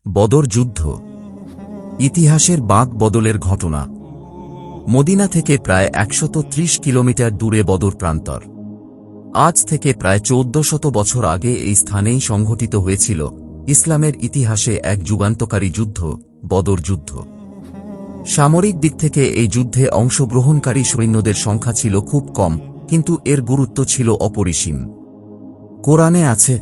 বদর যুদ্ধ, ইতিহাসের বাঁক বদলের ঘটনা। মদিনা থেকে প্রায় ১৩০ কিলোমিটার দূরে বদর প্রান্তর। আজ থেকে প্রায় ১৪০০ বছর আগে এই স্থানেই সংঘটিত হয়েছিল ইসলামের ইতিহাসে এক যুগান্তকারী যুদ্ধ, বদর যুদ্ধ। সামরিক দিক থেকে এই যুদ্ধে অংশগ্রহণকারী সৈন্যদের সংখ্যা ছিল খুব কম, কিন্তু এর গুরুত্ব ছিল অপরিসীম। কোরআনে আছে,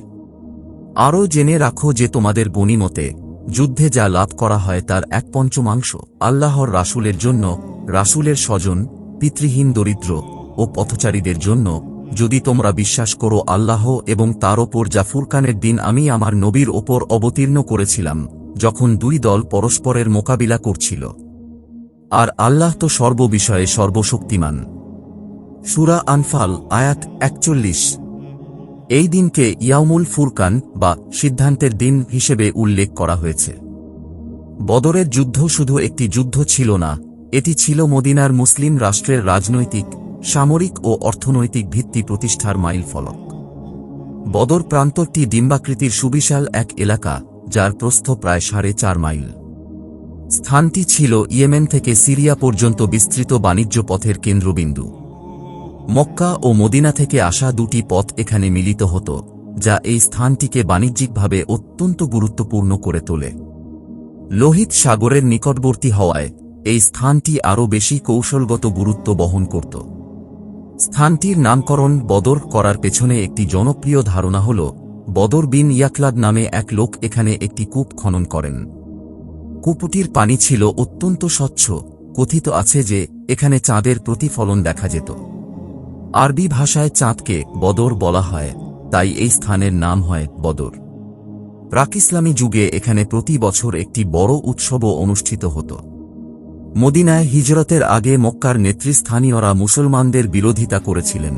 আরও জেনে রাখো যে তোমাদের গনিমতে যুদ্ধে যা লাভ করা হয় তার ১/৫ আল্লাহর রাসূলের জন্য, রাসূলের স্বজন, পিতৃহীন দরিদ্র ও পথচারীদের জন্য, যদি তোমরা বিশ্বাস করো আল্লাহ এবং তার ওপর যা ফুরকানের দিন আমি আমার নবীর ওপর অবতীর্ণ করেছিলাম, যখন দুই দল পরস্পরের মোকাবিলা করছিল। আর আল্লাহ তো সর্ববিষয়ে সর্বশক্তিমান। সূরা আনফাল আয়াত ৪১। এই দিনকে ইয়াউমুল ফুরকান বা সিদ্ধান্তের দিন হিসেবে উল্লেখ করা হয়েছে। বদরের যুদ্ধ শুধু একটি যুদ্ধ ছিল না, এটি ছিল মদিনার মুসলিম রাষ্ট্রের রাজনৈতিক, সামরিক ও অর্থনৈতিক ভিত্তি প্রতিষ্ঠার মাইলফলক। বদর প্রান্তরটি ডিম্বাকৃতির সুবিশাল এক এলাকা, যার প্রস্থ প্রায় ৪.৫ মাইল। স্থানটি ছিল ইয়েমেন থেকে সিরিয়া পর্যন্ত বিস্তৃত বাণিজ্য পথের কেন্দ্রবিন্দু। মক্কা ও মদিনা থেকে আসা দুটি পথ এখানে মিলিত হতো, যা এই স্থানটিকে বাণিজ্যিকভাবে অত্যন্ত গুরুত্বপূর্ণ করে তোলে। লোহিত সাগরের নিকটবর্তী হওয়ায় এই স্থানটি আরও বেশি কৌশলগত গুরুত্ব বহন করত। স্থানটির নামকরণ বদর করার পেছনে একটি জনপ্রিয় ধারণা হল, বদর বিন ইয়াকলাদ নামে এক লোক এখানে একটি কূপ খনন করেন। কূপটির পানি ছিল অত্যন্ত স্বচ্ছ, কথিত আছে যে এখানে চাঁদের প্রতিফলন দেখা যেত। আরবি ভাষায় চাঁদকে বদর বলা হয়, তাই এই স্থানের নাম হয় বদর। প্রাক-ইসলামী যুগে এখানে প্রতি বছর একটি বড় উৎসবও অনুষ্ঠিত হতো। মদিনায় হিজরতের আগে মক্কার নেতৃস্থানীয়রা মুসলমানদের বিরোধিতা করেছিলেন।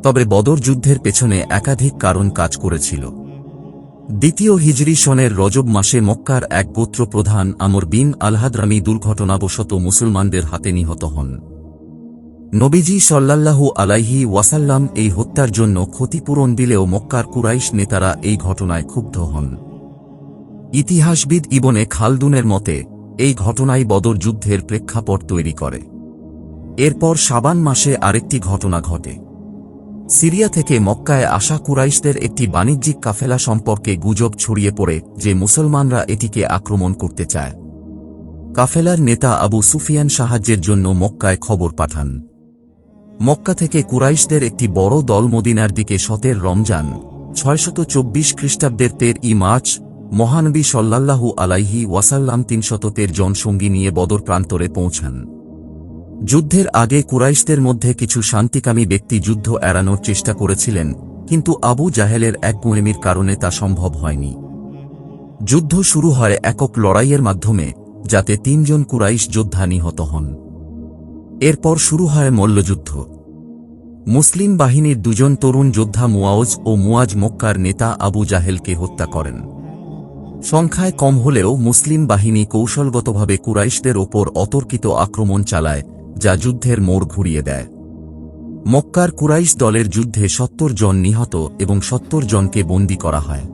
তবে বদর যুদ্ধের পেছনে একাধিক কারণ কাজ করেছিল। দ্বিতীয় হিজরি সনের রজব মাসে মক্কার এক গোত্র প্রধান আমর বিন আল-হাদরামি দুর্ঘটনাবশত মুসলমানদের হাতে নিহত হন। নবীজি সাল্লাল্লাহু আলাইহি ওয়াসাল্লাম এই হত্যার জন্য ক্ষতিপূরণ দিলেও মক্কার কুরাইশ নেতারা এই ঘটনায় ক্ষুব্ধ হন। ইতিহাসবিদ ইবনে খালদুনের মতে এই ঘটনাই বদর যুদ্ধের প্রেক্ষাপট তৈরি করে। এরপর শাবান মাসে আরেকটি ঘটনা ঘটে। সিরিয়া থেকে মক্কায় আসা কুরাইশদের একটি বাণিজ্যিক কাফেলা সম্পর্কে গুজব ছড়িয়ে পড়ে যে মুসলমানরা এটিকে আক্রমণ করতে চায়। কাফেলার নেতা আবু সুফিয়ান সাহায্যের জন্য মক্কায় খবর পাঠান। মক্কা থেকে কুরাইশদের একটি বড় দল মদিনার দিকে ১৭ রমজান ৬২৪ খ্রিস্টাব্দের ১৩ই মার্চ মহানবী সাল্লাল্লাহু আলাইহি ওয়াসাল্লাম ৩১৩ জন সঙ্গী নিয়ে বদর প্রান্তরে পৌঁছান। যুদ্ধের আগে কুরাইশদের মধ্যে কিছু শান্তিকামী ব্যক্তি যুদ্ধ এড়ানোর চেষ্টা করেছিলেন, কিন্তু আবু জাহেলের একগুঁয়েমির কারণে তা সম্ভব হয়নি। যুদ্ধ শুরু হয় একক লড়াইয়ের মাধ্যমে, যাতে ৩ জন কুরাইশ যোদ্ধা নিহত হন। এরপর শুরু হয় মল্লযুদ্ধ। মুসলিম বাহিনীর ২ জন তরুণ যোদ্ধা মুয়াওজ ও মুয়াজ মক্কার নেতা আবু জাহেলকে হত্যা করেন। সংখ্যায় কম হলেও মুসলিম বাহিনী কৌশলগতভাবে কুরাইশদের ওপর অতর্কিত আক্রমণ চালায়, যা যুদ্ধের মোড় ঘুরিয়ে দেয়। মক্কার কুরাইশ দলের যুদ্ধে ৭০ জন নিহত এবং ৭০ জনকে বন্দী করা হয়।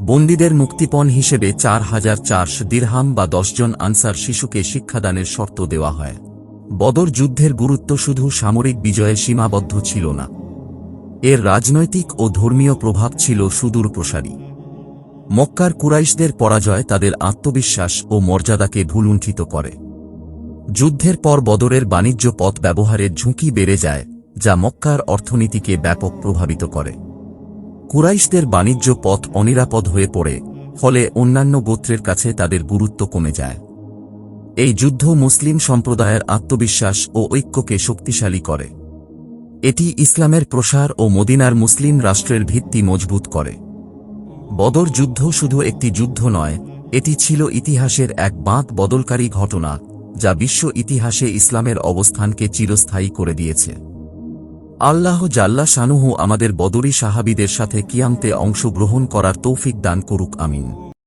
বন্দীদের মুক্তিপণ হিসেবে ৪,৪০০ দিরহাম বা ১০ জন আনসার শিশুকে শিক্ষাদানের শর্ত দেওয়া হয়। বদর যুদ্ধের গুরুত্ব শুধু সামরিক বিজয়ে সীমাবদ্ধ ছিল না, এর রাজনৈতিক ও ধর্মীয় প্রভাব ছিল সুদূরপ্রসারী। মক্কার কুরাইশদের পরাজয় তাদের আত্মবিশ্বাস ও মর্যাদাকে ভুলুণ্ঠিত করে। যুদ্ধের পর বদরের বাণিজ্য পথ ব্যবহারের ঝুঁকি বেড়ে যায়, যা মক্কার অর্থনীতিকে ব্যাপক প্রভাবিত করে। কুরাইশদের বাণিজ্য পথ অনিরাপদ হয়ে পড়ে, ফলে অন্যান্য গোত্রের কাছে তাদের গুরুত্ব কমে যায়। এই যুদ্ধ মুসলিম সম্প্রদায়ের আত্মবিশ্বাস ও ঐক্যকে শক্তিশালী করে। এটি ইসলামের প্রসার ও মদিনার মুসলিম রাষ্ট্রের ভিত্তি মজবুত করে। বদর যুদ্ধ শুধু একটি যুদ্ধ নয়, এটি ছিল ইতিহাসের এক বাঁক বদলকারী ঘটনা, যা বিশ্ব ইতিহাসে ইসলামের অবস্থানকে চিরস্থায়ী করে দিয়েছে। আল্লাহ জাল্লা শানুহু আমাদের বদরী সাহাবীদের সাথে কিয়ামতে অংশগ্রহণ করার তৌফিক দান করুক, আমিন।